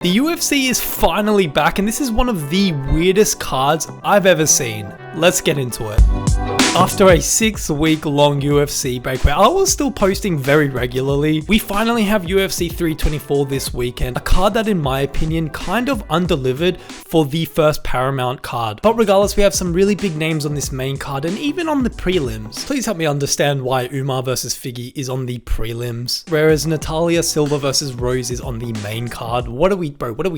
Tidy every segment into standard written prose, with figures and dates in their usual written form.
The UFC is finally back, and this is one of the weirdest cards I've ever seen. Let's get into it. After a 6-week-long UFC break where I was still posting very regularly, we finally have UFC 324 this weekend, a card that in my opinion kind of undelivered for the first Paramount card. But regardless, we have some really big names on this main card and even on the prelims. Please help me understand why Umar versus Figgy is on the prelims, whereas Natalia Silva versus Rose is on the main card. What are we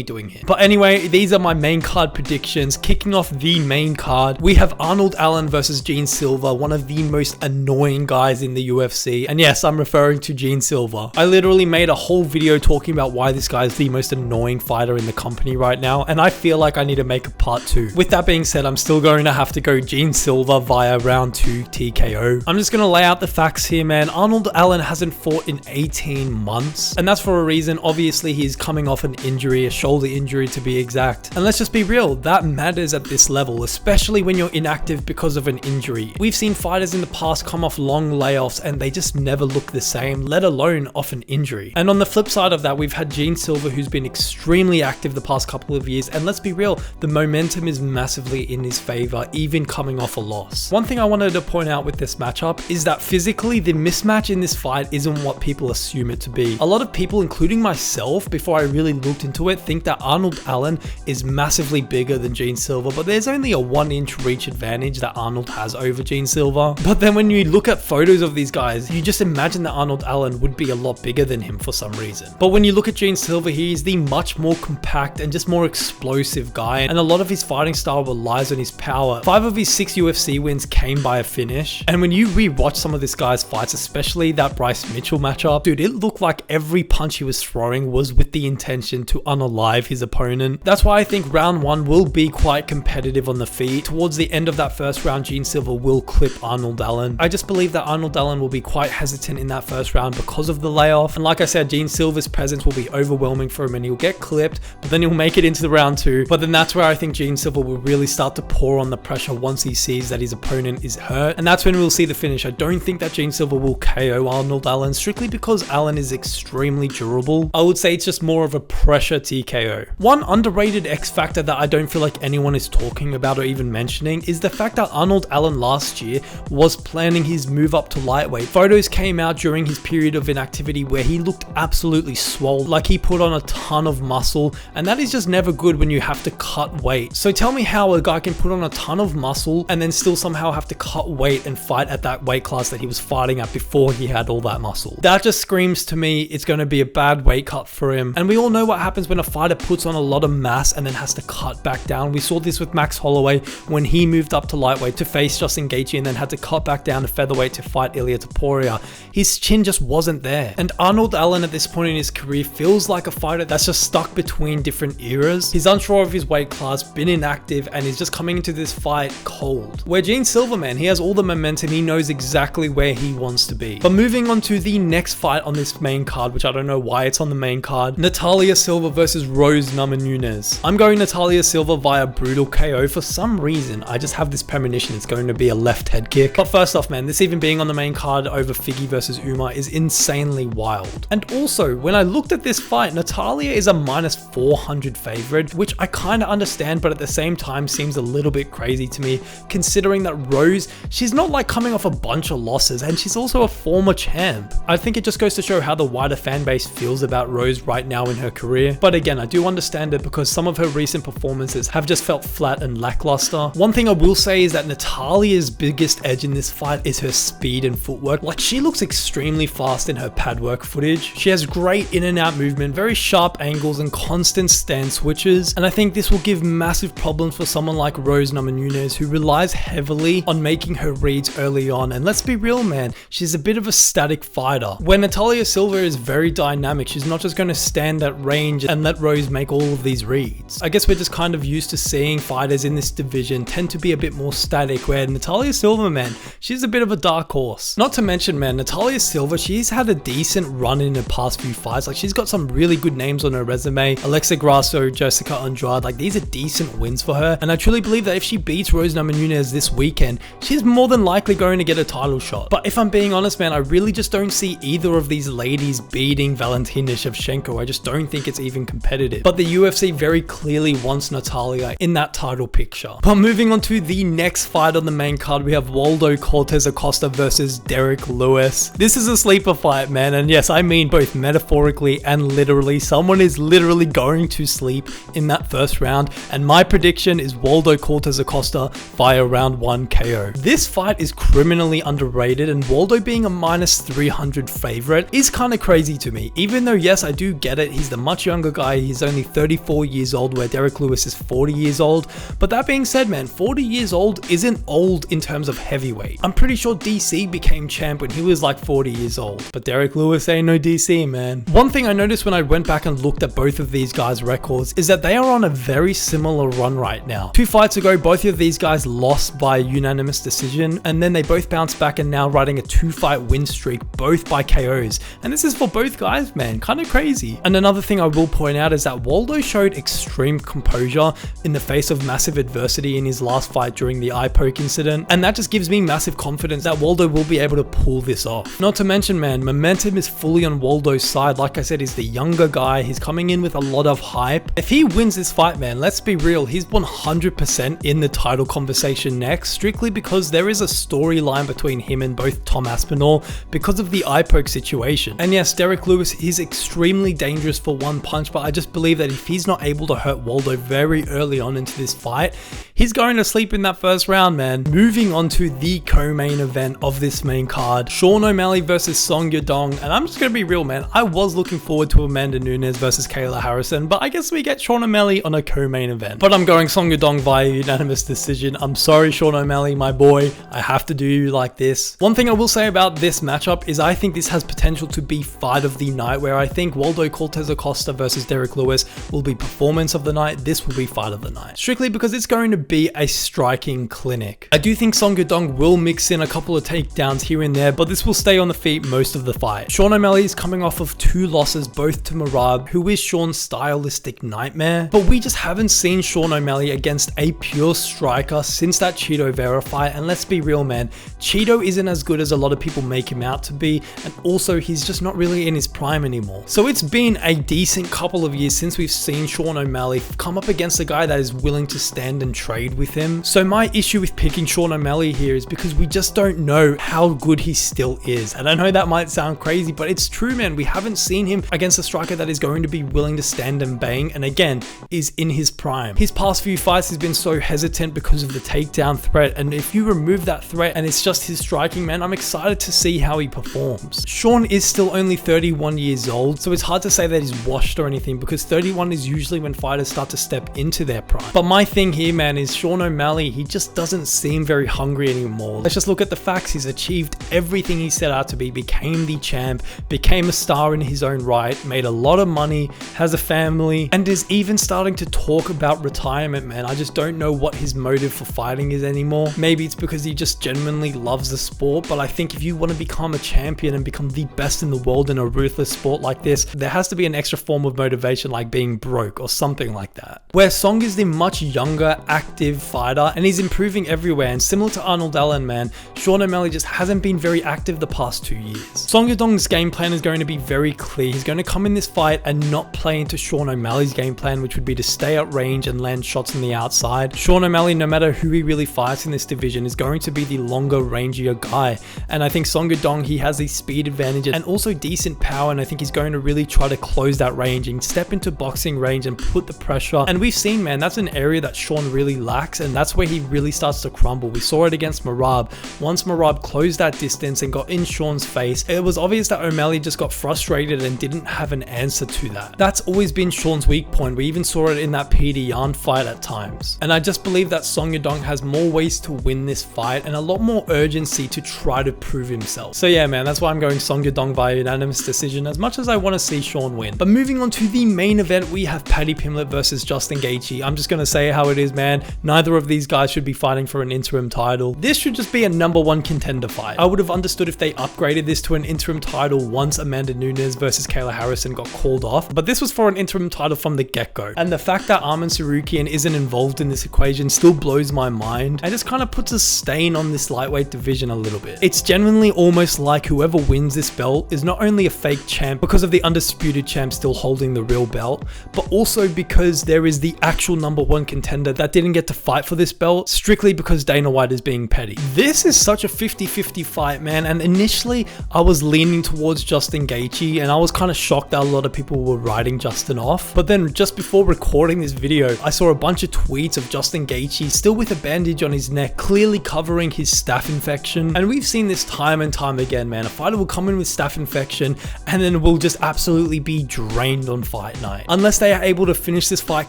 doing here? But anyway, these are my main card predictions. Kicking off the main card, we have Arnold Allen versus Gene Silva, one of the most annoying guys in the UFC. And yes, I'm referring to Gene Silva. I literally made a whole video talking about why this guy is the most annoying fighter in the company right now, and I feel like I need to make a part 2. With that being said, I'm still going to have to go Gene Silva via round 2 TKO. I'm just going to lay out the facts here, man. Arnold Allen hasn't fought in 18 months, and that's for a reason. Obviously, he's coming off an injury, a shoulder injury to be exact. And let's just be real, that matters at this level, especially when you're inactive because of an injury. We've seen fighters in the past come off long layoffs and they just never look the same, let alone off an injury. And on the flip side of that, we've had Gene Silva, who's been extremely active the past couple of years, and let's be real, the momentum is massively in his favor, even coming off a loss. One thing I wanted to point out with this matchup is that physically, the mismatch in this fight isn't what people assume it to be. A lot of people, including myself, before I really looked into it, think that Arnold Allen is massively bigger than Gene Silva, but there's only a 1-inch reach advantage that Arnold has over Gene Silva. But then when you look at photos of these guys, you just imagine that Arnold Allen would be a lot bigger than him for some reason. But when you look at Gene Silva, he's the much more compact and just more explosive guy, and a lot of his fighting style relies on his power. 5 of his 6 UFC wins came by a finish, and when you rewatch some of this guy's fights, especially that Bryce Mitchell matchup, dude, it looked like every punch he was throwing was with the intention to unalive his opponent. That's why I think round 1 will be quite competitive on the feet. Towards the end of that first round, Gene Silva will clip Arnold Allen. I just believe that Arnold Allen will be quite hesitant in that first round because of the layoff. And like I said, Gene Silva's presence will be overwhelming for him and he'll get clipped, but then he'll make it into the round 2. But then that's where I think Gene Silva will really start to pour on the pressure once he sees that his opponent is hurt. And that's when we'll see the finish. I don't think that Gene Silva will KO Arnold Allen strictly because Allen is extremely durable. I would say it's just more of a pressure TKO. One underrated X factor that I don't feel like anyone is talking about or even mentioning is the fact that Arnold Allen last year was planning his move up to lightweight. Photos came out during his period of inactivity where he looked absolutely swole, like he put on a ton of muscle, and that is just never good when you have to cut weight. So tell me how a guy can put on a ton of muscle and then still somehow have to cut weight and fight at that weight class that he was fighting at before he had all that muscle. That just screams to me it's going to be a bad weight cut for him. And we all know what happens when a fighter puts on a lot of mass and then has to cut back down. We saw this with Max Holloway when he moved up to lightweight to face Justin Gaethje and then had to cut back down to featherweight to fight Ilia Topuria. His chin just wasn't there. And Arnold Allen at this point in his career feels like a fighter that's just stuck between different eras. He's unsure of his weight class, been inactive, and he's just coming into this fight cold. Where Gene Silva, man, he has all the momentum, he knows exactly where he wants to be. But moving on to the next fight on this main card, which I don't know why it's on the main card, Natalia Silva versus Rose Namajunas. I'm going Natalia Silva via brutal KO. For some reason, I just have this premonition it's going to be a left head kick. But first off, man, this even being on the main card over Figgy versus Umar is insanely wild. And also, when I looked at this fight, Natalia is a -400 favorite, which I kind of understand, but at the same time seems a little bit crazy to me, considering that Rose, she's not like coming off a bunch of losses, and she's also a former champ. I think it just goes to show how the wider fan base feels about Rose right now in her career. But again, I do understand it because some of her recent performances have just felt flat and lackluster. One thing I will say is that Natalia's biggest edge in this fight is her speed and footwork. Like, she looks extremely fast in her pad work footage. She has great in and out movement, very sharp angles and constant stand switches. And I think this will give massive problems for someone like Rose Namajunas, who relies heavily on making her reads early on. And let's be real, man, she's a bit of a static fighter. When Natalia Silva is very dynamic, she's not just going to stand at range and let Rose make all of these reads. I guess we're just kind of used to seeing fighters in this division tend to be a bit more static, where Natalia Natalia Silva, man, she's a bit of a dark horse. Not to mention, man, Natalia Silva, she's had a decent run in the past few fights. Like, she's got some really good names on her resume. Alexa Grasso, Jessica Andrade, like, these are decent wins for her. And I truly believe that if she beats Rose Namajunas this weekend, she's more than likely going to get a title shot. But if I'm being honest, man, I really just don't see either of these ladies beating Valentina Shevchenko. I just don't think it's even competitive. But the UFC very clearly wants Natalia in that title picture. But moving on to the next fight on the main card, we have Waldo Cortez Acosta versus Derek Lewis. This is a sleeper fight, man, and yes, I mean both metaphorically and literally. Someone is literally going to sleep in that first round, and my prediction is Waldo Cortez Acosta via round 1 KO. This fight is criminally underrated, and Waldo being a -300 favorite is kind of crazy to me. Even though, yes, I do get it, he's the much younger guy, he's only 34 years old, where Derek Lewis is 40 years old. But that being said, man, 40 years old isn't old in terms of heavyweight. I'm pretty sure DC became champ when he was like 40 years old, but Derek Lewis ain't no DC, man. One thing I noticed when I went back and looked at both of these guys' records is that they are on a very similar run right now. 2 fights ago, both of these guys lost by unanimous decision, and then they both bounced back and now riding a 2-fight win streak, both by KOs. And this is for both guys, man, kind of crazy. And another thing I will point out is that Waldo showed extreme composure in the face of massive adversity in his last fight during the eye poke incident, and that just gives me massive confidence that Waldo will be able to pull this off. Not to mention, man, momentum is fully on Waldo's side. Like I said, he's the younger guy, he's coming in with a lot of hype. If he wins this fight, man, let's be real, he's 100% in the title conversation next, strictly because there is a storyline between him and both Tom Aspinall because of the eye poke situation. And yes, Derek Lewis is extremely dangerous for one punch, but I just believe that if he's not able to hurt Waldo very early on into this fight, he's going to sleep in that first round, man. Moving on to the co-main event of this main card, Sean O'Malley versus Song Yadong. And I'm just gonna be real, man, I was looking forward to Amanda Nunes versus Kayla Harrison, but I guess we get Sean O'Malley on a co-main event. But I'm going Song Yadong via unanimous decision. I'm sorry, Sean O'Malley, my boy, I have to do you like this. One thing I will say about this matchup is I think this has potential to be fight of the night, where I think Waldo Cortez Acosta versus Derek Lewis will be performance of the night. This will be fight of the night, strictly because it's going to be a striking clinic. I do think Song Yadong will mix in a couple of takedowns here and there, but this will stay on the feet most of the fight. Sean O'Malley is coming off of 2 losses, both to Merab, who is Sean's stylistic nightmare, but we just haven't seen Sean O'Malley against a pure striker since that Cheeto Vera fight. And let's be real, man, Cheeto isn't as good as a lot of people make him out to be, and also he's just not really in his prime anymore. So it's been a decent couple of years since we've seen Sean O'Malley come up against a guy that is willing to stand and trade with him. So my issue with picking Sean O'Malley here is because we just don't know how good he still is. And I know that might sound crazy, but it's true, man. We haven't seen him against a striker that is going to be willing to stand and bang, and again, is in his prime. His past few fights has been so hesitant because of the takedown threat, and if you remove that threat and it's just his striking, man, I'm excited to see how he performs. Sean is still only 31 years old, so it's hard to say that he's washed or anything, because 31 is usually when fighters start to step into their prime. But my thing here, man, is Sean O'Malley, he just doesn't seem very hungry anymore. Let's just look at the facts. He's achieved everything he set out to be, became the champ, became a star in his own right, made a lot of money, has a family, and is even starting to talk about retirement, man. I just don't know what his motive for fighting is anymore. Maybe it's because he just genuinely loves the sport, but I think if you want to become a champion and become the best in the world in a ruthless sport like this, there has to be an extra form of motivation, like being broke or something like that. Where Song is the much younger, active fighter, and he's improving everywhere, and similar to Arnold Allen, man, Sean O'Malley just hasn't been very active the past 2 years. Song Yadong's game plan is going to be very clear. He's going to come in this fight and not play into Sean O'Malley's game plan, which would be to stay at range and land shots on the outside. Sean O'Malley, no matter who he really fights in this division, is going to be the longer, rangier guy, and I think Song Yadong, he has a speed advantage and also decent power, and I think he's going to really try to close that range and step into boxing range and put the pressure. And we've seen, man, that's an area that Sean really lacks, and that's where he really starts to crumble. We saw it against Merab. Once Merab closed that distance and got in Sean's face, it was obvious that O'Malley just got frustrated and didn't have an answer to that. That's always been Sean's weak point. We even saw it in that PD Yarn fight at times. And I just believe that Song Yadong has more ways to win this fight and a lot more urgency to try to prove himself. So yeah, man, that's why I'm going Song Yadong via unanimous decision, as much as I want to see Sean win. But moving on to the main event, we have Paddy Pimblett versus Justin Gaethje. I'm just going to say how it is, man. Neither of these guys should be fighting for an interim interim title. This should just be a #1 contender fight. I would have understood if they upgraded this to an interim title once Amanda Nunes versus Kayla Harrison got called off, but this was for an interim title from the get-go. And the fact that Arman Tsarukyan isn't involved in this equation still blows my mind and just kind of puts a stain on this lightweight division a little bit. It's genuinely almost like whoever wins this belt is not only a fake champ because of the undisputed champ still holding the real belt, but also because there is the actual #1 contender that didn't get to fight for this belt strictly because Dana White is being petty. This is such a 50-50 fight, man, and initially I was leaning towards Justin Gaethje and I was kind of shocked that a lot of people were writing Justin off, but then just before recording this video I saw a bunch of tweets of Justin Gaethje still with a bandage on his neck, clearly covering his staph infection. And we've seen this time and time again, man. A fighter will come in with staph infection and then will just absolutely be drained on fight night. Unless they are able to finish this fight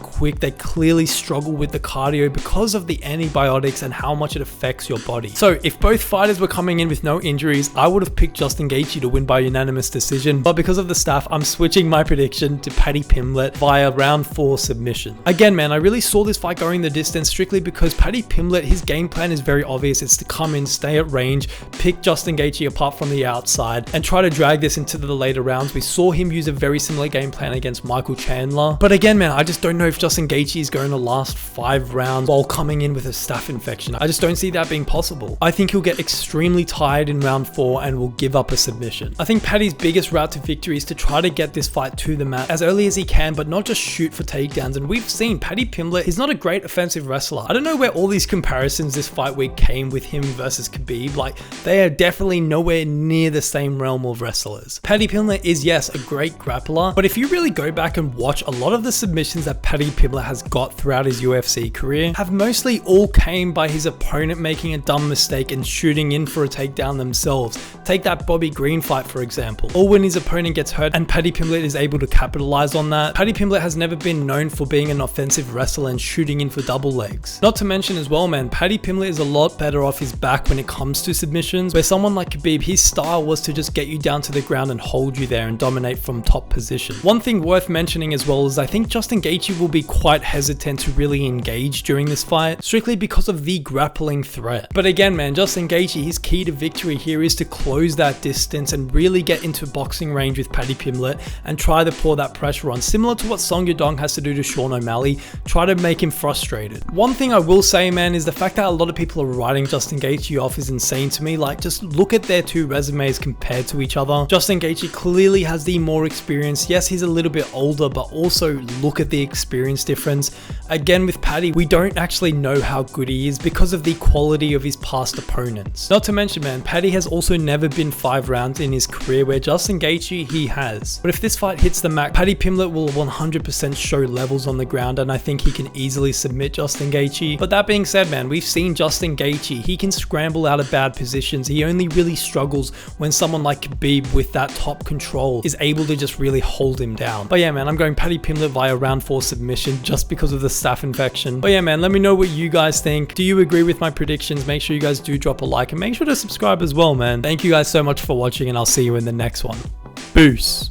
quick, they clearly struggle with the cardio because of the antibiotics and how much it affects your body. So if both fighters were coming in with no injuries, I would have picked Justin Gaethje to win by unanimous decision, but because of the staph, I'm switching my prediction to Paddy Pimblett via round 4 submission. Again, man, I really saw this fight going the distance strictly because Paddy Pimblett, his game plan is very obvious. It's to come in, stay at range, pick Justin Gaethje apart from the outside, and try to drag this into the later rounds. We saw him use a very similar game plan against Michael Chandler. But again, man, I just don't know if Justin Gaethje is going to last 5 rounds while coming in with a staph infection. I just don't see that being possible. I think he'll get extremely tired in round 4 and will give up a submission. I think Paddy's biggest route to victory is to try to get this fight to the mat as early as he can, but not just shoot for takedowns. And we've seen Paddy Pimblett is not a great offensive wrestler. I don't know where all these comparisons this fight week came with him versus Khabib. Like, they are definitely nowhere near the same realm of wrestlers. Paddy Pimblett is, yes, a great grappler, but if you really go back and watch, a lot of the submissions that Paddy Pimblett has got throughout his UFC career have mostly all came by his opponent making a dumb mistake and shooting in for a takedown themselves. Take that Bobby Green fight, for example, or when his opponent gets hurt and Paddy Pimblett is able to capitalize on that. Paddy Pimblett has never been known for being an offensive wrestler and shooting in for double legs. Not to mention as well, man, Paddy Pimblett is a lot better off his back when it comes to submissions, where someone like Khabib, his style was to just get you down to the ground and hold you there and dominate from top position. One thing worth mentioning as well is I think Justin Gaethje will be quite hesitant to really engage during this fight, strictly because of the grappling threat. But again, man, Justin Gaethje, his key to victory here is to close that distance and really get into boxing range with Paddy Pimblett and try to pour that pressure on, similar to what Song Yadong has to do to Sean O'Malley, try to make him frustrated. One thing I will say, man, is the fact that a lot of people are writing Justin Gaethje off is insane to me. Like, just look at their 2 resumes compared to each other. Justin Gaethje clearly has the more experience. Yes, he's a little bit older, but also look at the experience difference. Again, with Paddy, we don't actually know how good he is because of the quality of his past opponents. Not to mention, man, Paddy has also never been 5 rounds in his career, where Justin Gaethje, he has. But if this fight hits the mat, Paddy Pimblett will 100% show levels on the ground, and I think he can easily submit Justin Gaethje. But that being said, man, we've seen Justin Gaethje, he can scramble out of bad positions. He only really struggles when someone like Khabib with that top control is able to just really hold him down. But yeah, man, I'm going Paddy Pimblett via round 4 submission just because of the staph infection. But yeah, man, let me know what you guys think. Do you agree with my predictions? Make sure you guys do drop a like and make sure to subscribe as well, man. Thank you guys so much for watching, and I'll see you in the next one. Peace.